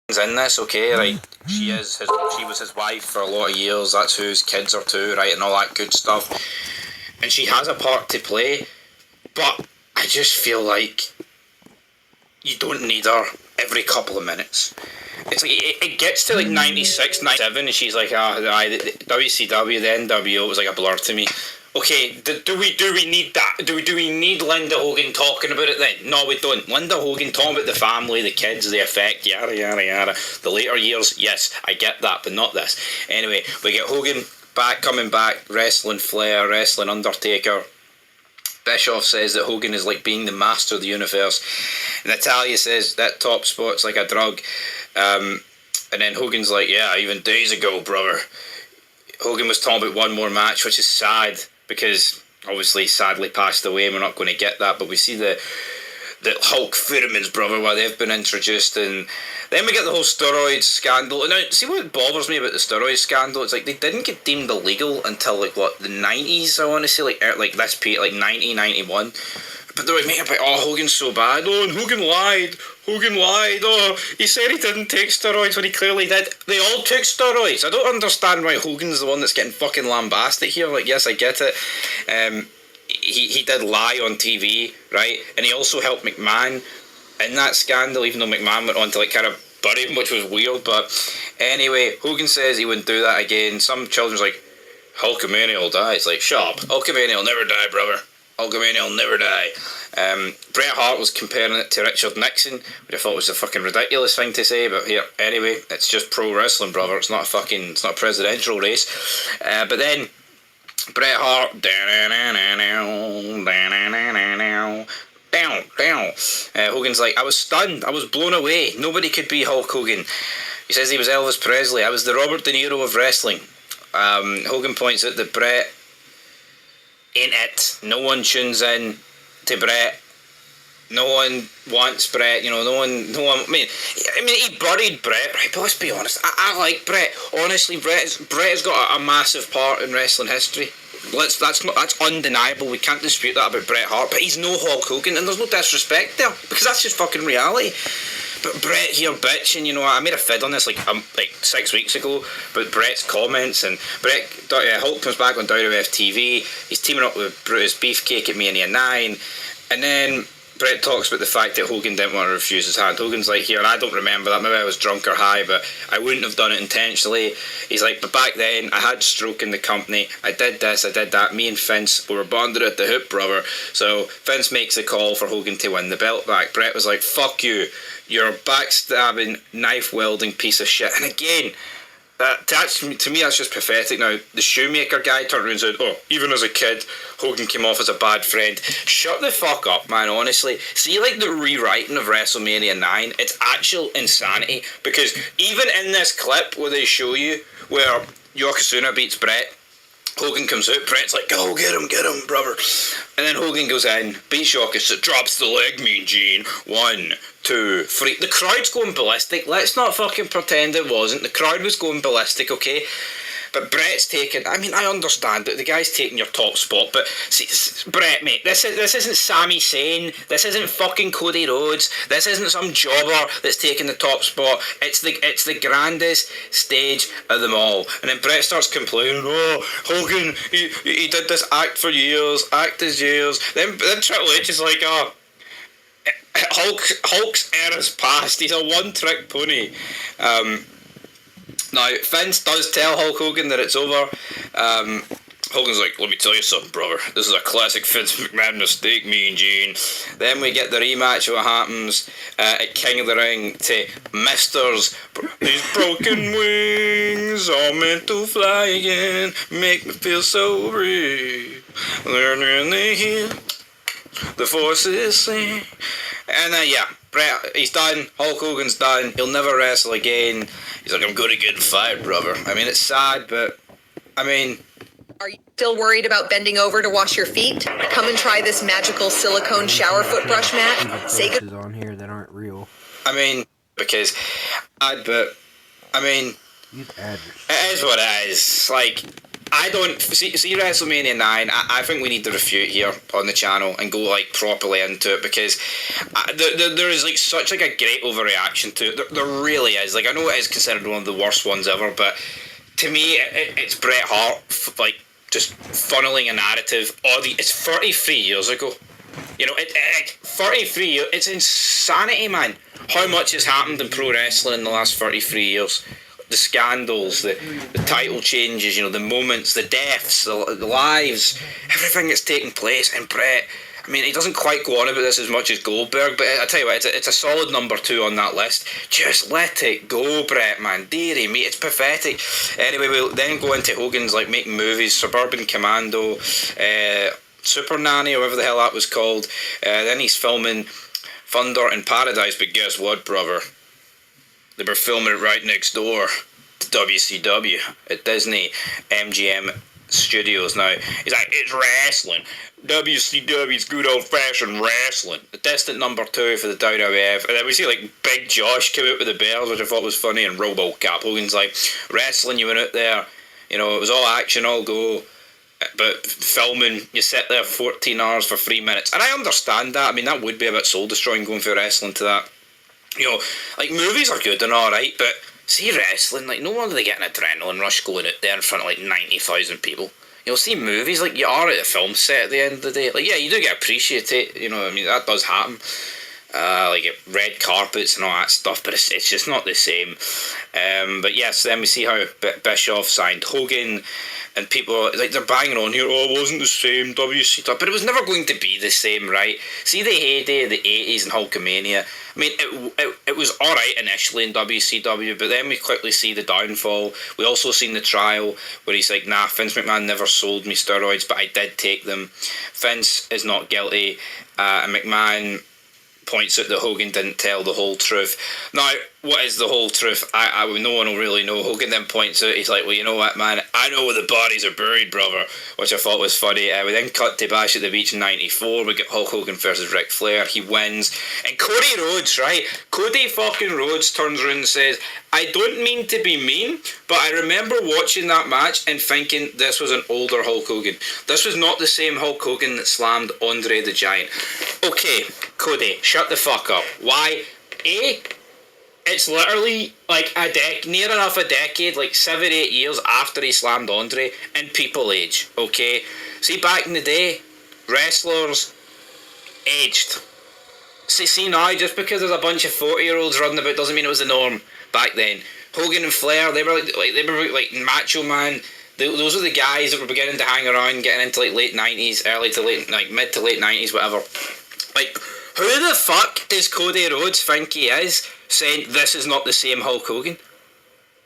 in this, okay, right? She was his wife for a lot of years. That's who his kids are to, right, and all that good stuff. And she has a part to play, but I just feel like you don't need her every couple of minutes. It's like it gets to like 96, 97, and she's like, the WCW, the NWO was like a blur to me. Okay, do we need that? Do we need Linda Hogan talking about it then? No, we don't. Linda Hogan talking about the family, the kids, the effect, yada yada yada. The later years, yes, I get that, but not this. Anyway, we get Hogan coming back, wrestling Flair, wrestling Undertaker. Bischoff says that Hogan is like being the master of the universe. Natalia says that top spot's like a drug. And then Hogan's like, yeah, even days ago, brother. Hogan was talking about one more match, which is sad because obviously sadly passed away and we're not going to get that, but we see the Hulk Pheromones, brother, where they've been introduced, and then we get the whole steroids scandal. Now, see what bothers me about the steroids scandal? It's like they didn't get deemed illegal until like what, the 90s, I want to say, like this period, like 90, 91. But they're like making about, oh, Hogan's so bad. Oh, and Hogan lied. Hogan lied. Oh, he said he didn't take steroids when he clearly did. They all took steroids. I don't understand why Hogan's the one that's getting fucking lambasted here. Like, yes, I get it. He did lie on TV, right? And he also helped McMahon in that scandal, even though McMahon went on to like kind of bury him, which was weird. But anyway, Hogan says he wouldn't do that again. Some children's like, Hulkamania will die. It's like, shut up. Hulkamania will never die, brother. Hulkamania will never die. Bret Hart was comparing it to Richard Nixon, which I thought was a fucking ridiculous thing to say, but here, anyway, it's just pro wrestling, brother. It's not a presidential race. But then Bret Hart, Hogan's like, I was stunned, I was blown away. Nobody could be Hulk Hogan. He says he was Elvis Presley. I was the Robert De Niro of wrestling. Hogan points out that Bret ain't it. No one tunes in to Bret. No one wants Bret. You know, no one. I mean, he buried Bret, right? But let's be honest. I like Bret. Honestly, Bret has got a massive part in wrestling history. That's undeniable. We can't dispute that about Bret Hart. But he's no Hulk Hogan, and there's no disrespect there because that's just fucking reality. But Bret here bitching, you know, I made a fid on this like 6 weeks ago, but Bret's comments, and Hulk comes back on WWF TV, he's teaming up with Brutus Beefcake at Mania 9, and then Bret talks about the fact that Hogan didn't want to refuse his hand. Hogan's like, here, I don't remember that, maybe I was drunk or high, but I wouldn't have done it intentionally. He's like, but back then, I had stroke in the company, I did this, I did that, me and Vince, we were bonded at the hip, brother. So Vince makes a call for Hogan to win the belt back. Bret was like, fuck you, you're a backstabbing, knife-wielding piece of shit. And again, to me that's just pathetic. Now, the Shoemaker guy turned around and said, oh, even as a kid, Hogan came off as a bad friend. Shut the fuck up, man, honestly. See, like, the rewriting of WrestleMania 9, it's actual insanity, because even in this clip where they show you where Yokozuna beats Bret, Hogan comes out, Bret's like, go get him, brother. And then Hogan goes in, beats Yokozuna, drops the leg, Mean Gene. 1, 2, 3. The crowd's going ballistic. Let's not fucking pretend it wasn't. The crowd was going ballistic, okay? But Bret's taking, I mean, I understand that the guy's taking your top spot, but see, Bret, mate, this isn't Sami Zayn, this isn't fucking Cody Rhodes, this isn't some jobber that's taking the top spot. It's the grandest stage of them all. And then Bret starts complaining, oh, Hogan, he did this act for years, Then Triple H is like, oh, Hulk's era's past. He's a one-trick pony. Now, Vince does tell Hulk Hogan that it's over. Hogan's like, let me tell you something, brother. This is a classic Vince McMahon mistake, Mean Gene. Then we get the rematch of what happens at King of the Ring to Mister's These broken wings are meant to fly again, make me feel so brave. Learning the hill, the voices sing. And yeah, Bret, he's done. Hulk Hogan's done. He'll never wrestle again. He's like, I'm going to get fired, brother. I mean, it's sad, but, I mean... Are you still worried about bending over to wash your feet? Come and try this magical silicone shower foot brush mat. Say good... on here that aren't real. I mean, because... but, I mean... Use address. It is what it is. Like... I don't see WrestleMania 9. I think we need to refute here on the channel and go like properly into it, because there is like such like a great overreaction to it. There really is. Like, I know it is considered one of the worst ones ever, but to me, it's Bret Hart like just funneling a narrative. It's 33 years ago. You know, 33 years. It's insanity, man. How much has happened in pro wrestling in the last 33 years? The scandals, the title changes, you know, the moments, the deaths, the lives, everything that's taken place. And Bret, I mean, he doesn't quite go on about this as much as Goldberg, but I tell you what, it's a solid number 2 on that list. Just let it go, Bret, man. Dearie me, it's pathetic. Anyway, we'll then go into Hogan's like making movies, Suburban Commando, Super Nanny, or whatever the hell that was called. Then he's filming Thunder in Paradise, but guess what, brother? They were filming it right next door to WCW at Disney MGM Studios. Now, he's like, it's wrestling. WCW's good old-fashioned wrestling. The distant number 2 for the WWF. And then we see, like, Big Josh come out with the Bears, which I thought was funny, and RoboCop. Hogan's like, wrestling, you went out there. You know, it was all action, all go. But filming, you sit there 14 hours for 3 minutes. And I understand that. I mean, that would be a bit soul-destroying going for wrestling to that. You know, like, movies are good and alright, but see wrestling, like, no wonder they get an adrenaline rush going out there in front of, like, 90,000 people. You know, see movies, like, you are at a film set at the end of the day. Like, yeah, you do get appreciated, you know, I mean, that does happen. Like, red carpets and all that stuff, but it's just not the same. But yes, then we see how Bischoff signed Hogan, and people are, like, they're banging on here, oh, it wasn't the same, WCW, but it was never going to be the same, right? See the heyday of the 80s and Hulkamania. I mean, it was alright initially in WCW, but then we quickly see the downfall. We also seen the trial where he's like, nah, Vince McMahon never sold me steroids, but I did take them. Vince is not guilty, and McMahon points out that Hogan didn't tell the whole truth. Now, what is the whole truth? No one will really know. Hogan then points out, he's like, well, you know what, man, I know where the bodies are buried, brother, which I thought was funny. We then cut to Bash at the Beach in 94. We get Hulk Hogan versus Ric Flair. He wins. And Cody Rhodes, right? Cody fucking Rhodes turns around and says, I don't mean to be mean, but I remember watching that match and thinking this was an older Hulk Hogan. This was not the same Hulk Hogan that slammed Andre the Giant. Okay, Cody, shut the fuck up. Why? It's literally like near enough a decade, like 7-8 years after he slammed Andre, and people age, okay? See, back in the day, wrestlers aged. See now, just because there's a bunch of 40-year-olds running about doesn't mean it was the norm back then. Hogan and Flair, they were like Macho Man. Those were the guys that were beginning to hang around, getting into like late 90s, mid to late 90s, whatever. Like, who the fuck does Cody Rhodes think he is, saying this is not the same Hulk Hogan?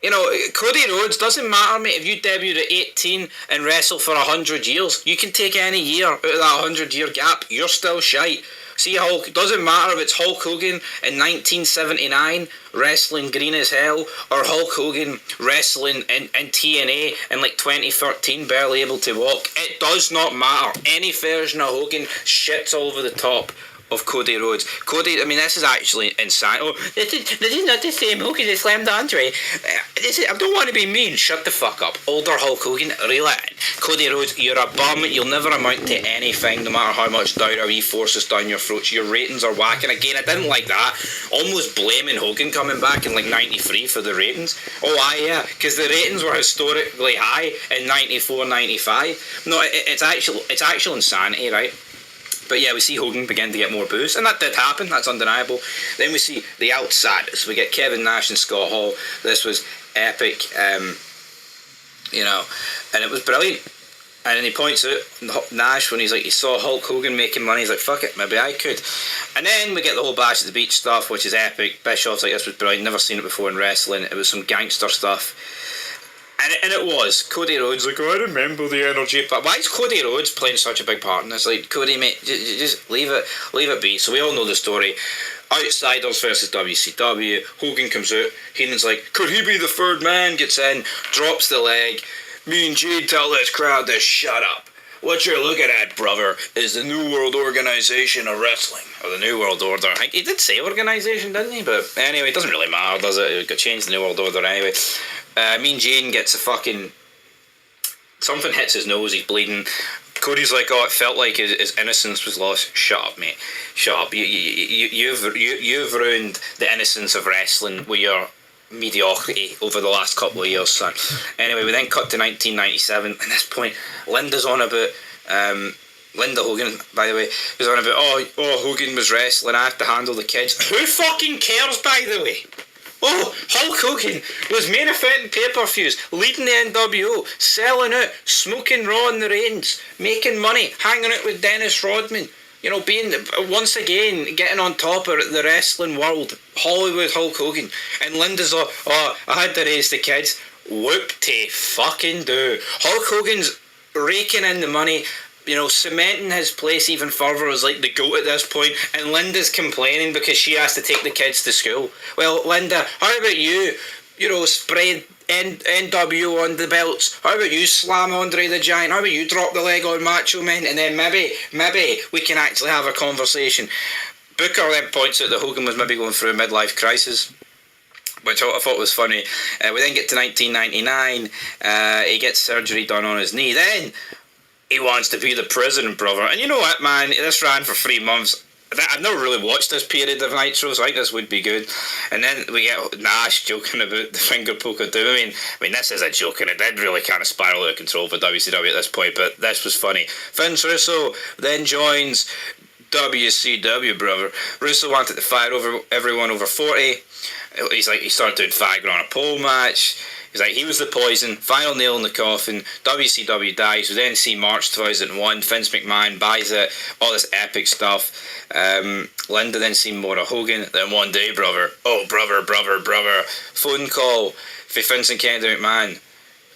You know, Cody Rhodes, doesn't matter, mate, if you debut at 18 and wrestle for 100 years, you can take any year out of that 100-year gap, you're still shite. See, Hulk, doesn't matter if it's Hulk Hogan in 1979 wrestling green as hell, or Hulk Hogan wrestling in TNA in like 2013 barely able to walk. It does not matter. Any version of Hogan shits all over the top of Cody Rhodes. Cody, I mean, this is actually insane. Oh, this is not the same Hogan that slammed Andre. I don't want to be mean. Shut the fuck up. Older Hulk Hogan, reel it in. Cody Rhodes, you're a bum. You'll never amount to anything, no matter how much WWE forces down your throats. Your ratings are whacking. Again, I didn't like that. Almost blaming Hogan coming back in like 93 for the ratings. Oh, yeah, because the ratings were historically high in 94, 95. No, it's actual insanity, right? But yeah, we see Hogan begin to get more booze, and that did happen, that's undeniable. Then we see the Outsiders. We get Kevin Nash and Scott Hall. This was epic, you know, and it was brilliant. And then he points out Nash when he's like, he saw Hulk Hogan making money, he's like, fuck it, maybe I could. And then we get the whole Bash at the Beach stuff, which is epic. Bischoff's like, this was brilliant, never seen it before in wrestling. It was some gangster stuff. And it was. Cody Rhodes, like, oh, I remember the energy. But why is Cody Rhodes playing such a big part in this? Like, Cody, mate, just leave it be. So we all know the story. Outsiders versus WCW. Hogan comes out. Heenan's like, could he be the third man? Gets in, drops the leg. Me and Jade tell this crowd to shut up. What you're looking at, brother, is the New World Organization of Wrestling. Or the New World Order. I think he did say organization, didn't he? But anyway, it doesn't really matter, does it? It got changed the New World Order anyway. Mean Gene gets a fucking Something hits his nose, he's bleeding. Cody's like, oh, it felt like his innocence was lost. Shut up, mate. Shut up. You've ruined the innocence of wrestling with your mediocrity over the last couple of years, son. Anyway, we then cut to 1997. At this point, Linda's on about... Linda Hogan, by the way, was on about, oh, Hogan was wrestling, I have to handle the kids. Who fucking cares, by the way? Oh, Hulk Hogan was main eventing pay-per-views, leading the NWO, selling out, smoking raw in the reigns, making money, hanging out with Dennis Rodman, you know, being, once again, getting on top of the wrestling world, Hollywood Hulk Hogan. And Linda's like, oh, I had to raise the kids. Whoop-de-fucking-do. Hulk Hogan's raking in the money, you know, cementing his place even further as like the GOAT at this point, and Linda's complaining because she has to take the kids to school. Well, Linda, how about you, you know, spread NWO on the belts? How about you slam Andre the Giant? How about you drop the leg on Macho Man? And then maybe we can actually have a conversation. Booker then points out that Hogan was maybe going through a midlife crisis, which I thought was funny. We then get to 1999. He gets surgery done on his knee. Then he wants to be the president, brother. And you know what, man? This ran for 3 months. I've never really watched this period of Nitro, so I think this would be good. And then we get Nash joking about the finger poke of doom. I mean, this is a joke, and it did really kind of spiral out of control for WCW at this point, but this was funny. Vince Russo then joins WCW, brother. Russo wanted to fire over everyone over 40. He's like, he started doing Fagger on a pole match. He's like, he was the poison, final nail in the coffin. WCW dies. We then see March 2001. Vince McMahon buys it. All this epic stuff. Linda then seen more of Hogan. Then one day, brother. Oh, brother. Phone call for Vince and Kennedy McMahon.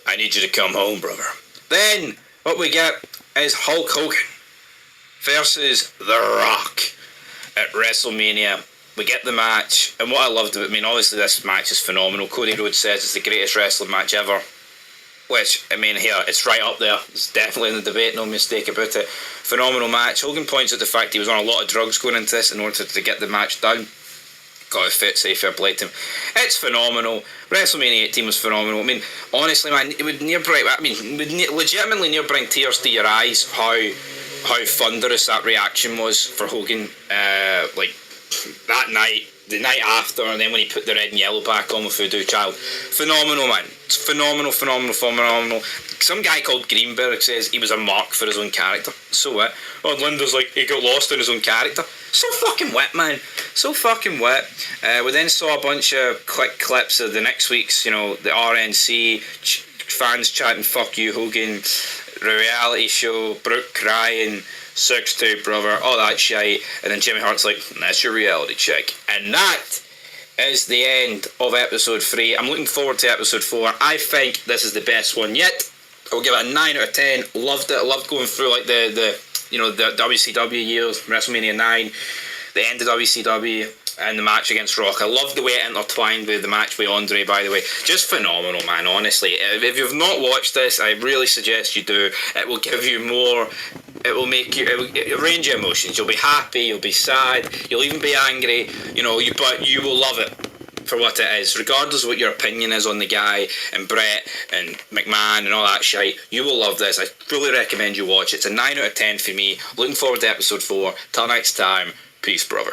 I need you to come home, brother. Then what we get is Hulk Hogan versus The Rock at WrestleMania. We get the match, and what I loved about it, I mean, obviously this match is phenomenal. Cody Rhodes says it's the greatest wrestling match ever, which, I mean, here, it's right up there. It's definitely in the debate, no mistake about it. Phenomenal match. Hogan points out the fact he was on a lot of drugs going into this in order to get the match done. Got to say fair play to him. It's phenomenal. WrestleMania 18 was phenomenal. I mean, honestly, man, it would legitimately near bring tears to your eyes how thunderous that reaction was for Hogan, that night, the night after, and then when he put the red and yellow back on with Voodoo Child. Phenomenal, man. It's phenomenal. Some guy called Greenberg says he was a mark for his own character. So what? Oh, Linda's like, he got lost in his own character. So fucking wet, man. So fucking wet. We then saw a bunch of quick clips of the next week's, you know, the RNC, fans chanting, fuck you, Hogan, the reality show, Brooke crying, 6'2", brother, all that shit. And then Jimmy Hart's like, that's your reality check. And that is the end of episode 3. I'm looking forward to episode 4. I think this is the best one yet. I'll give it a 9 out of 10. Loved it. I loved going through like the WCW years, WrestleMania 9, the end of WCW, and the match against Rock. I love the way it intertwined with the match with Andre, by the way. Just phenomenal, man, honestly. If you've not watched this, I really suggest you do. It will give you more. It will make you, it will range your emotions. You'll be happy, you'll be sad, you'll even be angry, but you will love it for what it is. Regardless of what your opinion is on the guy and Brett and McMahon and all that shite, you will love this. I fully recommend you watch it. It's a 9 out of 10 for me. Looking forward to episode 4. Till next time, peace, brother.